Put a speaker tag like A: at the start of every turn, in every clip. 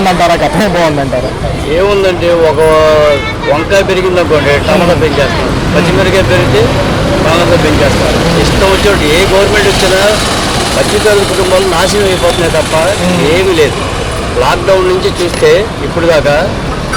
A: బాగుందంటారా, గతమే బాగుందంటారా?
B: ఏముందంటే ఒక వంకాయ పెరిగింది అనుకోండి టమాటా పెంచేస్తారు, పచ్చిమిరకాయ పెరిగితే టమాటా పెంచేస్తారు. ఇష్టం వచ్చేటి ఏ గవర్నమెంట్ వచ్చినా మధ్యతరగతి కుటుంబాలు నాశనం అయిపోతున్నాయి తప్ప ఏమీ లేదు. లాక్డౌన్ నుంచి చూస్తే ఇప్పుడు దాకా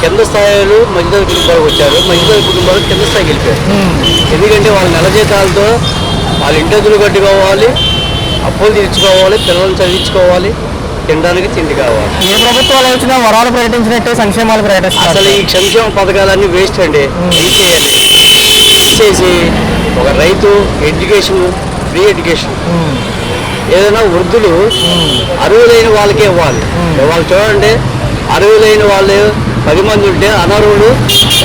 B: కింద స్థాయిలు మధ్యతరగతి కుటుంబాలకు వచ్చారు, మధ్యతరగతి కుటుంబాలు కింద స్థాయికి వెళ్ళిపోయారు. ఎందుకంటే వాళ్ళ నెల జీతాలతో వాళ్ళ ఇంటెదులు కట్టుకోవాలి, అప్పులు తీర్చుకోవాలి, పిల్లల్ని చదివించుకోవాలి, తినడానికి తిండి కావాలి.
A: ఏ ప్రభుత్వాలు వచ్చినా వరాలు ప్రకటించినట్టే సంక్షేమాలు ప్రకటిస్తారు.
B: అసలు ఈ సంక్షేమ పథకాలన్నీ వేస్ట్ అండి. చేసి ఒక రైతు ఎడ్యుకేషన్, ఫ్రీ ఎడ్యుకేషన్, ఏదైనా వృద్ధులు అర్హులైన వాళ్ళకే ఇవ్వాలి. వాళ్ళు చూడండి, అర్హులైన వాళ్ళు 10 మంది ఉంటే అనర్హులు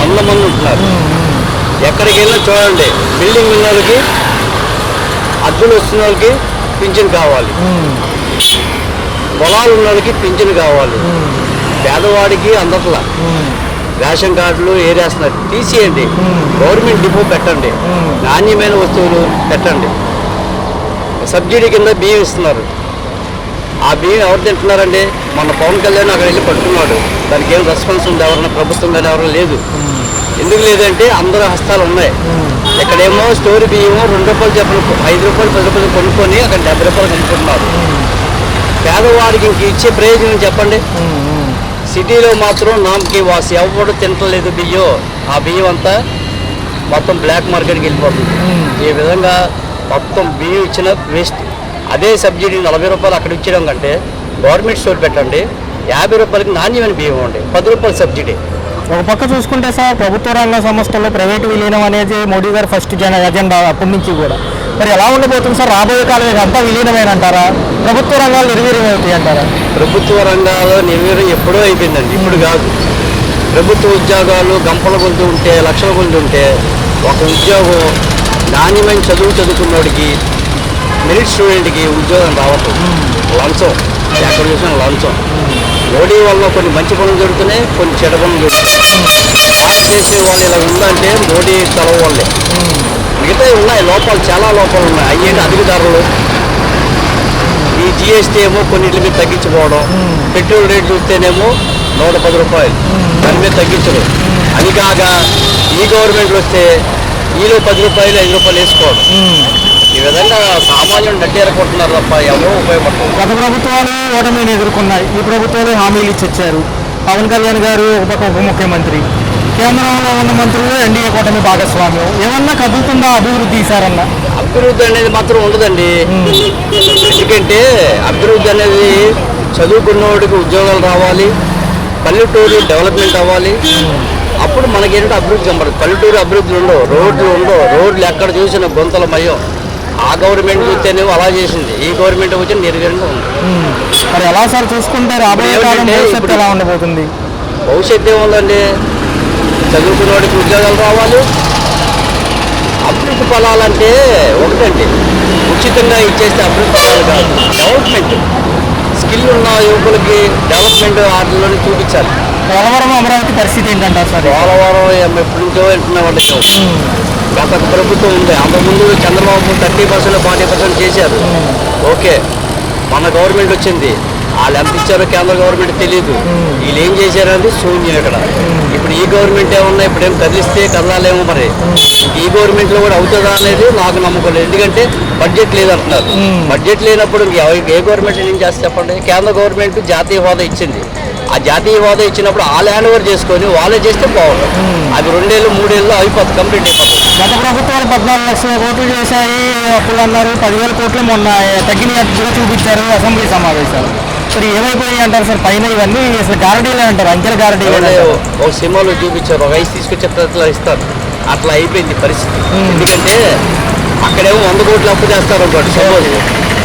B: 100 మంది ఉంటున్నారు. ఎక్కడికి వెళ్ళినా చూడండి, బిల్డింగ్ ఉన్న వాళ్ళకి, అద్దెలు వస్తున్న వాళ్ళకి పింఛన్ కావాలి, పొలాలు ఉన్న వాళ్ళకి పింఛన్ కావాలి, పేదవాడికి అందట్లా. రేషన్ కార్డులు ఏరేస్తున్నారు, తీసేయండి. గవర్నమెంట్ డిపో పెట్టండి, నాణ్యమైన వస్తువులు పెట్టండి. సబ్సిడీ కింద బియ్యం ఇస్తున్నారు, ఆ బియ్యం ఎవరు తింటున్నారండి? మొన్న పవన్ కళ్యాణ్ అక్కడ వెళ్ళి పట్టుకున్నాడు, దానికి ఏం రెస్పాన్స్ ఉంది? ఎవరన్నా ప్రభుత్వం కానీ ఎవరైనా లేదు. ఎందుకు లేదంటే అందరూ హస్తాలు ఉన్నాయి. ఇక్కడేమో స్టోరీ బియ్యం ₹2 చెప్పను, ₹5, ₹10 కొనుక్కొని అక్కడ ₹70 కొనుక్కుంటున్నారు. పేదవాడికి ఇంక ఇచ్చే ప్రయోజనం చెప్పండి? సిటీలో మాత్రం నామకి వాసి ఎవరు తింటలేదు బియ్యం. ఆ బియ్యం అంతా మొత్తం బ్లాక్ మార్కెట్కి వెళ్ళిపోతుంది. ఈ విధంగా మొత్తం బియ్యం ఇచ్చిన వేస్ట్. అదే సబ్సిడీ ₹40 అక్కడ ఇచ్చడం కంటే గవర్నమెంట్ స్టోర్ పెట్టండి, ₹50కి నాణ్యమైన బియ్యం ఇవ్వండి, ₹10 సబ్సిడీ.
A: ఒక పక్క చూసుకుంటే సార్, ప్రభుత్వ రంగ సంస్థల్లో ప్రైవేటు విలీనం అనేది మోడీ గారు ఫస్ట్ ఎజెండా అప్పటి నుంచి కూడా. మరి ఎలా ఉండబోతుంది సార్ రాబోయే కాలం? అంతా విలీనమేనంటారా, ప్రభుత్వ రంగాలు నిర్వీర్యమవుతాయి అంటారా?
B: ప్రభుత్వ రంగాల్లో నిర్వీర్యం ఎప్పుడో అయిపోయిందండి, ఇప్పుడు కాదు. ప్రభుత్వ ఉద్యోగాలు గంపల కొలుతూ ఉంటే, లక్షల కొలుతూ ఉంటే, ఒక ఉద్యోగం నాణ్యమైన చదువు చదువుకున్నోడికి, మెరిట్ స్టూడెంట్కి ఉద్యోగం రావట్లేదు. లంచం, ఎక్కడ చూసినా లంచం. మోడీ వల్ల కొన్ని మంచి పనులు జరుగుతున్నాయి, కొన్ని చెడ్డ పనులు జరుగుతున్నాయి. భారతదేశం వాళ్ళు ఇలా ఉందంటే మోడీ చలవ వాళ్ళే. మిగతావి ఉన్నాయి లోపాలు, చాలా లోపాలు ఉన్నాయి. అయ్యేంటి అధిక ధరలు, ఈ GST ఏమో కొన్నింటి మీద తగ్గించుకోవడం, పెట్రోల్ రేట్ చూస్తేనేమో ₹110, దాని మీద తగ్గించడం. అది కాక ఈ గవర్నమెంట్లు వస్తే ఈలో ₹10, ₹5 వేసుకోవడం. ఈ విధంగా సామాన్యులు నడ్డేరకుంటున్నారు తప్ప ఎవరో ఉపయోగపడుతుంది.
A: గత ప్రభుత్వాలు ఓటమిని ఎదుర్కొన్నాయి, ఈ ప్రభుత్వాలు హామీలు ఇచ్చారు. పవన్ కళ్యాణ్ గారు ఒక ఉప ముఖ్యమంత్రి, కేంద్రంలో ఉన్న మంత్రులు ఎన్డీఏ కూటమి భాగస్వామ్యం. ఏమన్నా కదులుతుందా అభివృద్ధి ఈసారన్నా?
B: అభివృద్ధి అనేది మాత్రం ఉండదండి. ఎందుకంటే అభివృద్ధి అనేది చదువుకున్నవాడికి ఉద్యోగాలు రావాలి, పల్లెటూరు డెవలప్మెంట్ అవ్వాలి, అప్పుడు మనకేంటంటే అభివృద్ధి కనబడదు. పల్లెటూరు అభివృద్ధులు ఉండవు, రోడ్లు ఎక్కడ చూసిన గుంతలమయం. ఆ గవర్నమెంట్ చూస్తేనేమో అలా చేసింది, ఈ గవర్నమెంట్ వచ్చి నిర్వీర్యంగా ఉంది.
A: మరి ఎలా సార్ చూసుకుంటే రాబోయే కాలం భవిష్యత్తు ఎలా ఉండబోతుంది?
B: భవిష్యత్తు ఏముందండి, చదువుకున్నవాడికి ఉద్యోగాలు రావాలి. అభివృద్ధి ఫలాలంటే ఒకటండి, ఉచితంగా ఇచ్చేస్తే అభివృద్ధి ఫలాలు కాదు. డెవలప్మెంట్, స్కిల్ ఉన్న యువకులకి డెవలప్మెంట్ వాటిలోనే చూపించాలి.
A: పోలవరం అమరావతి పరిస్థితి ఏంటంటారు సార్?
B: పోలవరం ఎప్పటి నుంచో వెళ్తున్నా వాళ్ళకి గత ప్రభుత్వం ఉంది. అంతకుముందు చంద్రబాబు 30%, 40% చేశారు. ఓకే, మన గవర్నమెంట్ వచ్చింది, వాళ్ళు ఎంత ఇచ్చారో కేంద్ర గవర్నమెంట్ తెలియదు. వీళ్ళు ఏం చేశారనేది శూన్యం ఇక్కడ. ఇప్పుడు ఈ గవర్నమెంట్ ఏమన్నా ఇప్పుడేం కదిలిస్తే కదలాలేమో, మరి ఈ గవర్నమెంట్లో కూడా అవుతుందా అనేది నాకు నమ్మకం లేదు. ఎందుకంటే బడ్జెట్ లేదంటున్నారు. బడ్జెట్ లేనప్పుడు ఏ గవర్నమెంట్ ఏం చేస్తే చెప్పండి? కేంద్ర గవర్నమెంట్ జాతీయ హోదా ఇచ్చింది. ఆ జాతీయ హోదా ఇచ్చినప్పుడు ఆ ల్యాండ్ ఓవర్ చేసుకొని వాళ్ళే చేస్తే బాగుంటుంది. అది 2 ఏళ్ళు 3 ఏళ్ళు అయిపోతుంది, కంప్లీట్ అయిపోతుంది.
A: గత ప్రభుత్వాలు 14 లక్షల కోట్లు చేశాయి అప్పుడు అన్నారు, 10,000 కోట్లు మొన్న తగ్గినట్టుగా చూపించారు అసెంబ్లీ సమావేశాలు. మరి ఏమైపోయాయి అంటారు సార్? పైన ఇవన్నీ అసలు గ్యారంటీలే అంటారు, అంకెల గ్యారంటీ.
B: ఒక సినిమాలో చూపించారు, ఒక ఐస్ తీసుకొచ్చేట్లా ఇస్తారు, అట్లా అయిపోయింది పరిస్థితి. ఎందుకంటే అక్కడేమో 100 కోట్లు అప్పు చేస్తారు అనుకోండి. సపోజ్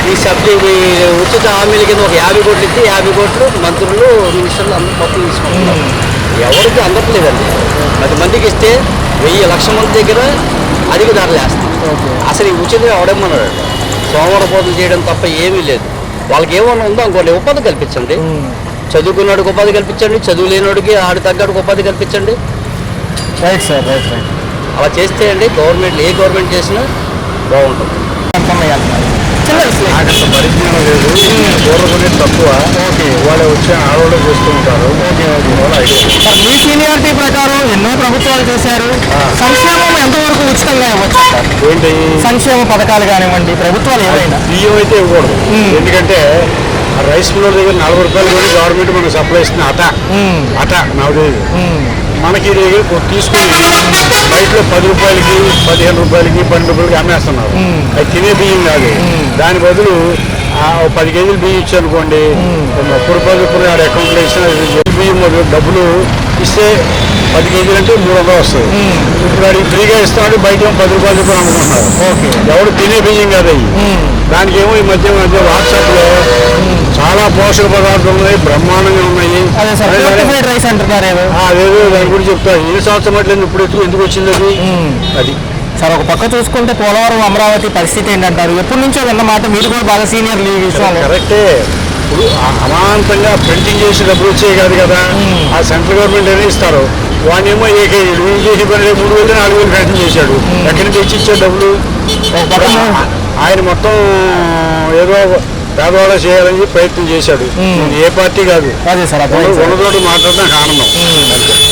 B: ఈ సబ్సిడీ ఉచిత హామీల కింద ఒక 50 కోట్లు ఇచ్చి 50 కోట్లు మంత్రులు, మినిస్టర్లు అందరూ మొత్తం తీసుకుంటున్నారు. ఎవరికి అందట్లేదండి. 10 మందికి ఇస్తే 1000 లక్షల మంది దగ్గర అధిక ధరలు వేస్తారు. అసలు ఈ ఉచితంగా ఎవడేమన్నాడు? సోమవారపోతులు చేయడం తప్ప ఏమీ లేదు. వాళ్ళకి ఏమన్నా ఉందో అనుకోండి, ఉపాధి కల్పించండి. చదువుకున్నాడికి ఉపాధి కల్పించండి, చదువు లేనివాడికి ఆడి తగ్గడికి ఉపాధి కల్పించండి.
A: Right sir, right right.
B: అలా చేస్తే అండి గవర్నమెంట్ ఏ గవర్నమెంట్ చేసినా బాగుంటుంది.
A: చిన్న విషయం.
C: నాకు అంత పరిజ్ఞానం లేదు, పూర్వకునే తక్కువ.
A: ఓకే.
C: వాళ్ళు వచ్చి ఆడవాళ్ళు చేస్తూ ఉంటారు.
A: సార్ మీ సీనియారిటీ ప్రకారం ఎన్నో ప్రభుత్వాలు చేశారు, సంక్షేమం ఎంతవరకు ఉచితంగా ఇవ్వచ్చు సార్?
C: ఏంటి
A: సంక్షేమ పథకాలు కానివ్వండి, ప్రభుత్వాలు ఏవైనా.
C: బియ్యం అయితే ఇవ్వకూడదు. ఎందుకంటే ఆ రైస్ మిల్లర్ దగ్గర 40 రూపాయలు కొని గవర్నమెంట్ మనకు సప్లై ఇస్తుంది. అట నాకు తెలియదు. మనకి దగ్గర తీసుకుని బయటలో 10 రూపాయలకి 15 రూపాయలకి 12 రూపాయలకి అమ్మేస్తున్నారు. అది తినే బియ్యం కాదు. దాని బదులు 10 కేజీలు బియ్యం ఇచ్చారనుకోండి, 30 రూపాయలు ఇప్పుడు ఆడ అకౌంట్లో ఇచ్చిన బియ్యం డబ్బులు ఇస్తే 10 కేజీలు అంటే 300 వస్తుంది. ఇప్పుడు అది ఫ్రీగా ఇస్తామంటే బయట 10 రూపాయలు చెప్పి అమ్ముకుంటున్నారు.
A: ఓకే.
C: ఎవడు తినే బియ్యం కాదు అవి. దానికి ఏమో ఈ మధ్య వాట్సాప్లో చాలా పోషక పదార్థాలు ఉన్నాయి, బ్రహ్మాండంగా ఉన్నాయి.
A: అదే సార్, ఫోర్టిఫైడ్ రైస్ అంటున్నారు ఏదో.
C: అదేదో దాని గురించి చెప్తారు. ఏ సంవత్సరం అట్లేదు ఇప్పుడు ఎందుకు వచ్చింది అది. అది
A: సార్ ఒక పక్క చూసుకుంటే పోలవరం అమరావతి పరిస్థితి ఏంటంటారు? ఎప్పటి నుంచో విన్నమాట, మీరు కూడా బాగా సీనియర్ ఈ విషయంలో.
C: కరెక్టే. ఇప్పుడు అమాంతంగా ప్రింటింగ్ చేసి డబ్బులు వచ్చాయి కాదు కదా, ఆ సెంట్రల్ గవర్నమెంట్ ఏమో ఇస్తారు. వాడినేమో ఏకేజీలు వీళ్ళు చేసి పని 3,000 4,000 ఫ్యాక్షన్ చేశాడు. ఎక్కడి నుంచి తెచ్చి ఇచ్చాడు డబ్బులు? ఆయన మొత్తం ఏదో పేదవాళ్ళ చేయాలని చెప్పి ప్రయత్నం చేశాడు. ఏ పార్టీ కాదు.
A: అదే సార్,
C: ఉన్నతోటి మాట్లాడడం ఆనందం.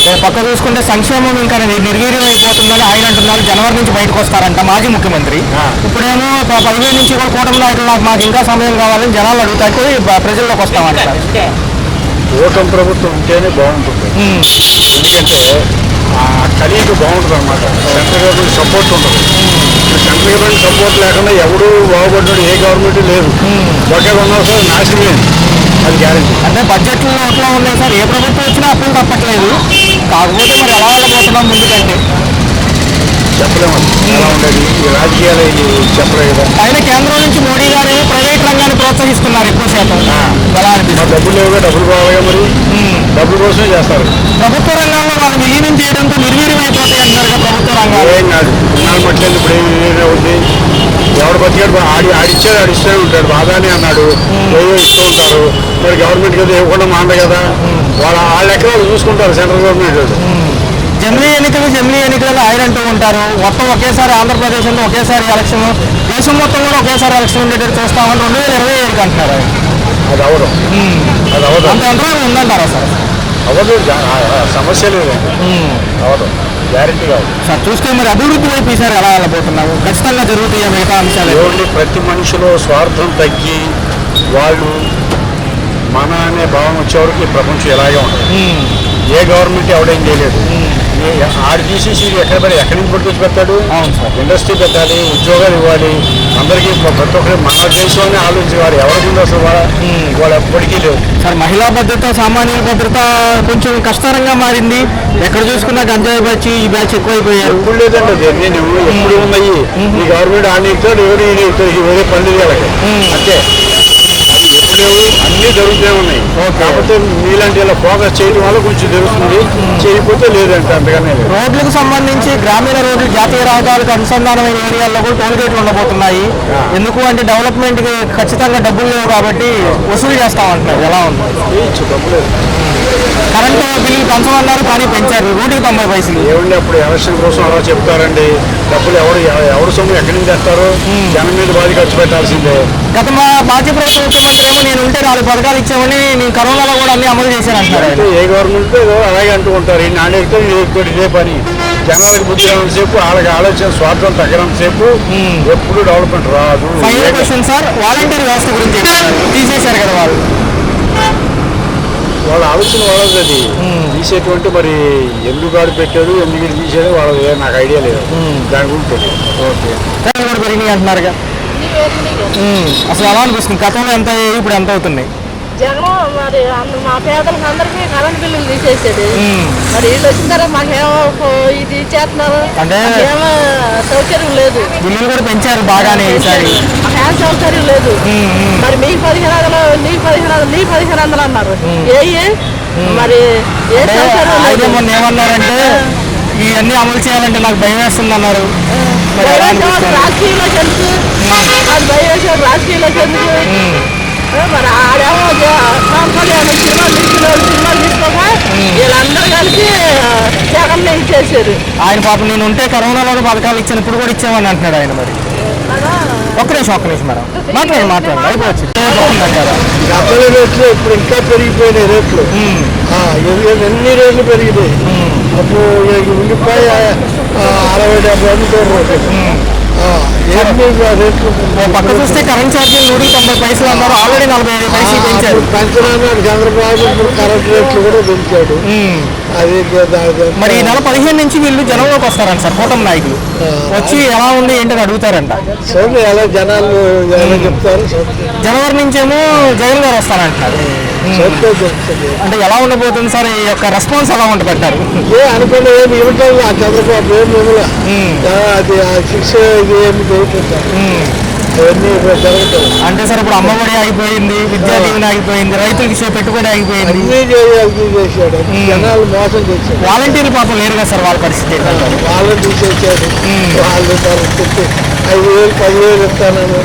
A: ఒక పక్క చూసుకుంటే సంక్షేమం ఇంకా నిర్వీర్యం అయిపోతుందని ఆయన అంటున్నారు. జనవరి నుంచి బయటకు వస్తారంట మాజీ ముఖ్యమంత్రి. ఇప్పుడేమో 15 నుంచి కూడా కూటమి నాయకులు మాకు ఇంకా సమయం కావాలని జనాలు అడుగుతాయి, ప్రజల్లోకి వస్తామంటారు.
C: కూటమి ప్రభుత్వం ఉంటేనే బాగుంటుంది. ఎందుకంటే ఆ కలిగి బాగుంటుంది అన్నమాట. సెంట్రల్ గవర్నమెంట్ సపోర్ట్ ఉండదు. సెంట్రల్ గవర్నమెంట్ సపోర్ట్ లేకుండా ఎవడు బాగుపడ్డాడు, ఏ గవర్నమెంట్ లేదు. ఒకే 100 సార్ నాశనమే, అది గ్యారెంటీ.
A: అంటే బడ్జెట్లో ఎట్లా ఉన్నాయి సార్, ఏ ప్రభుత్వం వచ్చినా అప్పులు తప్పట్లేదు. కాకపోతే మరి ఎలా వెళ్ళబోతున్నాం ముందుకంటే
C: చెప్పలేము. ఎలా ఉండేది ఈ రాజకీయాలు చెప్పలేదు కదా.
A: పైన కేంద్రం నుంచి మోడీ గారు ప్రైవేట్ రంగాన్ని ప్రోత్సహిస్తున్నారు ఎక్కువ శాతం. ఎలా అనిపిస్తుంది?
C: డబ్బులు లేవుగా, డబ్బులు కావాలిగా, మరి డబ్బుల కోసమే చేస్తారు.
A: ప్రభుత్వ రంగంలో వాళ్ళు విలీనం చేయడంతో నిర్వీర్యం అయిపోతాయి అంటారు ప్రభుత్వ రంగాలు.
C: ఏం కాదు, ఉన్నాను మట్లేదు. ఇప్పుడు ఏమి అవుతుంది? ఎవడు బతికాడు ఆడిచ్చాడు, ఆడిస్తూనే ఉంటాడు. బాధానే అన్నాడు, ఏదో ఇస్తూ ఉంటారు. మరి గవర్నమెంట్ కదా ఇవ్వకుండా మాండ కదా, వాళ్ళ ఎకరాలు చూసుకుంటారు సెంట్రల్ గవర్నమెంట్.
A: జమిలీ ఎన్నికలు ఆయన అంటూ ఉంటారు. మొత్తం ఒకేసారి ఆంధ్రప్రదేశ్లో ఒకేసారి ఎలక్షన్, దేశం మొత్తం కూడా ఒకేసారి ఎలక్షన్ ఉండేటట్టు చూస్తామని 2027 అంటున్నారు.
C: అది అవడం
A: అంత యంత్రాలు ఉందంటారా సార్?
C: అవ్వదు, సమస్య లేదు. అవడం గ్యారెంటీ కాదు
A: సార్. చూస్తే మరి అభివృద్ధి వైపు ఈసారి ఎలా వెళ్ళబోతున్నాము? ఖచ్చితంగా జరుగుతాయి మిగతా అంశాలు.
C: ఏమండి, ప్రతి మనిషిలో స్వార్థం తగ్గి వాళ్ళు మన అనే భావం వచ్చేవరకు ఈ ప్రపంచం ఇలాగే ఉంటుంది. ఏ గవర్నమెంట్ ఎవడేం చేయలేదు. ఆడు తీసేసి ఎక్కడి నుంచి పట్టుకొచ్చి పెడతాడు? ఇండస్ట్రీ పెట్టాలి, ఉద్యోగాలు ఇవ్వాలి అందరికీ. ప్రతి ఒక్కరి మన దేశంలోనే ఆలోచించేవాడు ఎవరికి ఉంది అసలు? వాళ్ళు ఎప్పటికీ లేవు
A: సార్. మహిళా భద్రత, సామాన్యుల భద్రత కొంచెం కష్టతరంగా మారింది. ఎక్కడ చూసుకున్నా గంజాయి బ్యాచ్, ఈ బ్యాచ్ ఎక్కువైపోయారు.
C: ఎప్పుడు లేదండి అది. నేను ఎప్పుడు ఉన్నాయి ఈ గవర్నమెంట్ ఆడిని ఇస్తాడు, ఎవరు వేరే పనులు వాళ్ళకి అంతే. అది ఎప్పుడు లేవు, అన్నీ జరుగుతూనే ఉన్నాయి. కాకపోతే మీలాంటి ఇలా ఫోకస్ చేయడం వల్ల కొంచెం జరుగుతుంది, చేయకపోతే లేదంటే అంతగానే లేదు.
A: రోడ్లకు సంబంధించి గ్రామీణ రోడ్లు జాతీయ రహదారులకు అనుసంధానమైన ఏరియాల్లో కూడా టోల్ గేట్లు ఉండబోతున్నాయి. ఎందుకు అంటే డెవలప్మెంట్ కి ఖచ్చితంగా డబ్బులు లేవు కాబట్టి వసూలు చేస్తామంటున్నారు. ఎలా ఉంది?
C: డబ్బులేదు.
A: కరెంటు బిల్లులు పెంచమన్నారు కానీ పెంచారు, 190 పైసలు.
C: ఏమండి అప్పుడు ఎలక్షన్ కోసం అలా చెప్తారండి. డబ్బులు ఎవరు సొమ్ము ఎక్కడి నుంచి తెస్తారు? జనం మీద బాధ ఖర్చు పెట్టాల్సిందే.
A: గత మాజీ ప్రభుత్వ ముఖ్యమంత్రి ఏమో నేను ఉంటే 4 పథకాలు ఇచ్చామని, నేను కరోనాలో కూడా అన్ని అమలు చేశాను అంటారు.
C: ఏ గవర్నమెంట్ అలాగే అంటూ ఉంటారు. ఈ నాణ్యత ఇదే పని. జనాలకు బుద్ధి రానంతసేపు, వాళ్ళకి ఆలోచన స్వార్థం తగ్గనంతసేపు ఎప్పుడు డెవలప్మెంట్ రాదు.
A: ఫైనల్ క్వశ్చన్ సార్, వాలంటీర్ వ్యవస్థ గురించి తీసేశారు కదా వాళ్ళు.
C: వాళ్ళ ఆలోచన వాళ్ళది. అది తీసేటువంటి మరి ఎందుకు ఆడు పెట్టాడు, ఎందుకు తీసాడు వాళ్ళది నాకు ఐడియా లేదు. దాని గురించి తెలియదు.
A: ఓకే. పెరిగినాయి అంటున్నారుగా, అసలు ఎలా అనిపిస్తుంది? గతంలో ఎంత, ఇప్పుడు ఎంత అవుతున్నాయి?
D: జగన్ మరి మా పేదలకు అందరికీ కరెంట్ బిల్లులు తీసేసేది. మరి వీళ్ళు వచ్చిన తర్వాత మాకేమో ఇది ఇచ్చేస్తున్నారు,
A: అంటే
D: ఏమో సౌకర్యం లేదు.
A: బిల్లులు కూడా పెంచారు బాగానే ఈసారి.
D: మాకు సౌకర్యం లేదు. మరి మీకు 1500, నీకు 1500, నీకు 1500 అన్నారు. మరి ఏ సౌకర్యం లేదు.
A: మొన్న ఏమన్నారంటే ఇవన్నీ అమలు చేయాలంటే నాకు భయం వేస్తుంది అన్నారు.
D: రాజకీయంలోకి ఎందుకు? అది భయం వేసాడు రాజకీయంలోకి ఎందుకు? మరి ఆడేమో సినిమాలు తీసుకోక వీళ్ళందరూ కలిసి జగన్ ఇచ్చేసారు.
A: ఆయన పాపం నేను ఉంటే కరోనాలో పథకాలు ఇచ్చాను, ఇప్పుడు కూడా ఇచ్చామని అంటున్నాడు ఆయన. మరి ఒక్క నిమిషం మేడం మాట్లాడండి అయిపోవచ్చు బాగుందంటారా?
C: డబ్బుల రేట్లు ఇప్పుడు ఇంకా పెరిగిపోయినాయి రేట్లు. ఎన్ని రేట్లు పెరిగినాయి. అప్పుడు ఉల్లిపాయ 60-70 అమ్ముతారు. ఎన్ని రేట్లు
A: పక్క చూస్తే కరెంట్ ఛార్జీలు 190 పైసలు అన్నారు, ఆల్రెడీ 45 పైసలు పెంచారు.
C: పెంచడానికి చంద్రబాబు ఇప్పుడు కరెంట్ రేట్లు కూడా పెంచాడు. అది
A: మరి ఈ నెల 15 నుంచి వీళ్ళు జనంలోకి వస్తారంట సార్, కూటమి నాయకులు వచ్చి ఎలా ఉంది ఏంటని అడుగుతారంట.
C: చూడండి ఎలా జనాలు ఎలా చెప్తారు.
A: జనవరి నుంచేమో జగన్ గారు వస్తారంటారు. అంటే ఎలా ఉండబోతుంది సార్, ఈ యొక్క రెస్పాన్స్ ఎలా ఉంటుంది అంటారు?
C: అనుకున్న ఏమి ఇవ్వటం చంద్రబాబు ఏమి ఇవ్వలే. అది శిక్ష ఇది ఏమి జరుగుతుంటారు అవన్నీ జరుగుతాయి.
A: అంటే సార్ ఇప్పుడు అమ్మఒడి ఆగిపోయింది, విద్యా దీవెన ఆగిపోయింది, రైతులకి పెట్టుబడి ఆగిపోయింది,
C: అన్నీ చేశాడు. జనాలు మోసం చేశాడు.
A: వాలంటీర్లు పాపం లేరు కదా సార్, వాళ్ళ పరిస్థితి
C: వాళ్ళని తీసేసాడు. వాళ్ళు 5,000 10,000 ఇస్తానని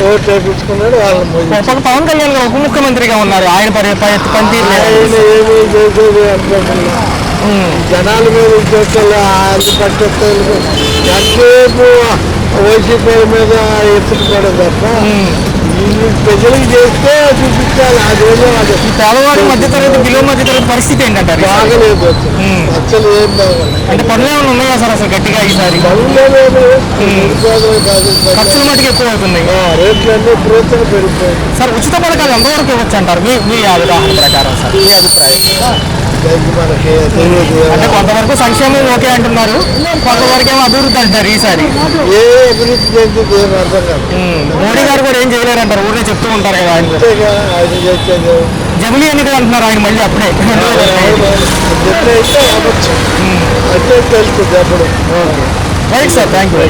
C: ఓటు వేయించుకున్నాడు. వాళ్ళని
A: పవన్ కళ్యాణ్ గారు ఉప ముఖ్యమంత్రిగా ఉన్నారు, ఆయన పనితీరు
C: ఆయన ఏమీ చేసేది అనుకోకుండా జనాల మీద ఉద్యోగాలు పట్టేస్తారు. ఎంతసేపు వైసీపీ మీద ఎత్తుకుపోవడం తప్ప ప్రజలకు చేస్తే చూపించాలి. అదేమో అది
A: పేదవాడి మధ్యతరగతి బిలో మధ్యతరగతి పరిస్థితి ఏంటంటారు?
C: బాగలేదు అసలు ఏం బాగాలేదు.
A: అంటే పనులు ఏమైనా ఉన్నాయా సార్ అసలు గట్టిగా ఈసారి? ఖర్చులు మటుకు ఎక్కువ అవుతున్నాయి,
C: రేట్లు అన్నీ విపరీతంగా పెరిగిపోయాయి.
A: సార్ ఉచిత పథకాలు ఎంతవరకు ఇవ్వచ్చు అంటారు మీ అవగాహన ప్రకారం సార్, మీ అభిప్రాయం?
C: మనకి తెలియదు.
A: అంటే కొంతవరకు సంక్షేమం ఓకే అంటున్నారు, కొంతవరకు ఏమో అభివృద్ధి అంటారు ఈసారి.
C: ఏ అభివృద్ధి చెందింది ఏం అర్థం కాదు.
A: మోడీ గారు కూడా ఏం చేయలేరంటారు, ఊరికే చెప్తూ ఉంటారు కదా ఆయన.
C: అంతేగా ఆయన చేసేది
A: జమిలీ ఎన్నికలు అంటున్నారు ఆయన మళ్ళీ అప్పుడే.
C: ఎప్పుడైతే అవ్వచ్చు అంటే తెలుస్తుంది అప్పుడు.
A: Right sir, thank you.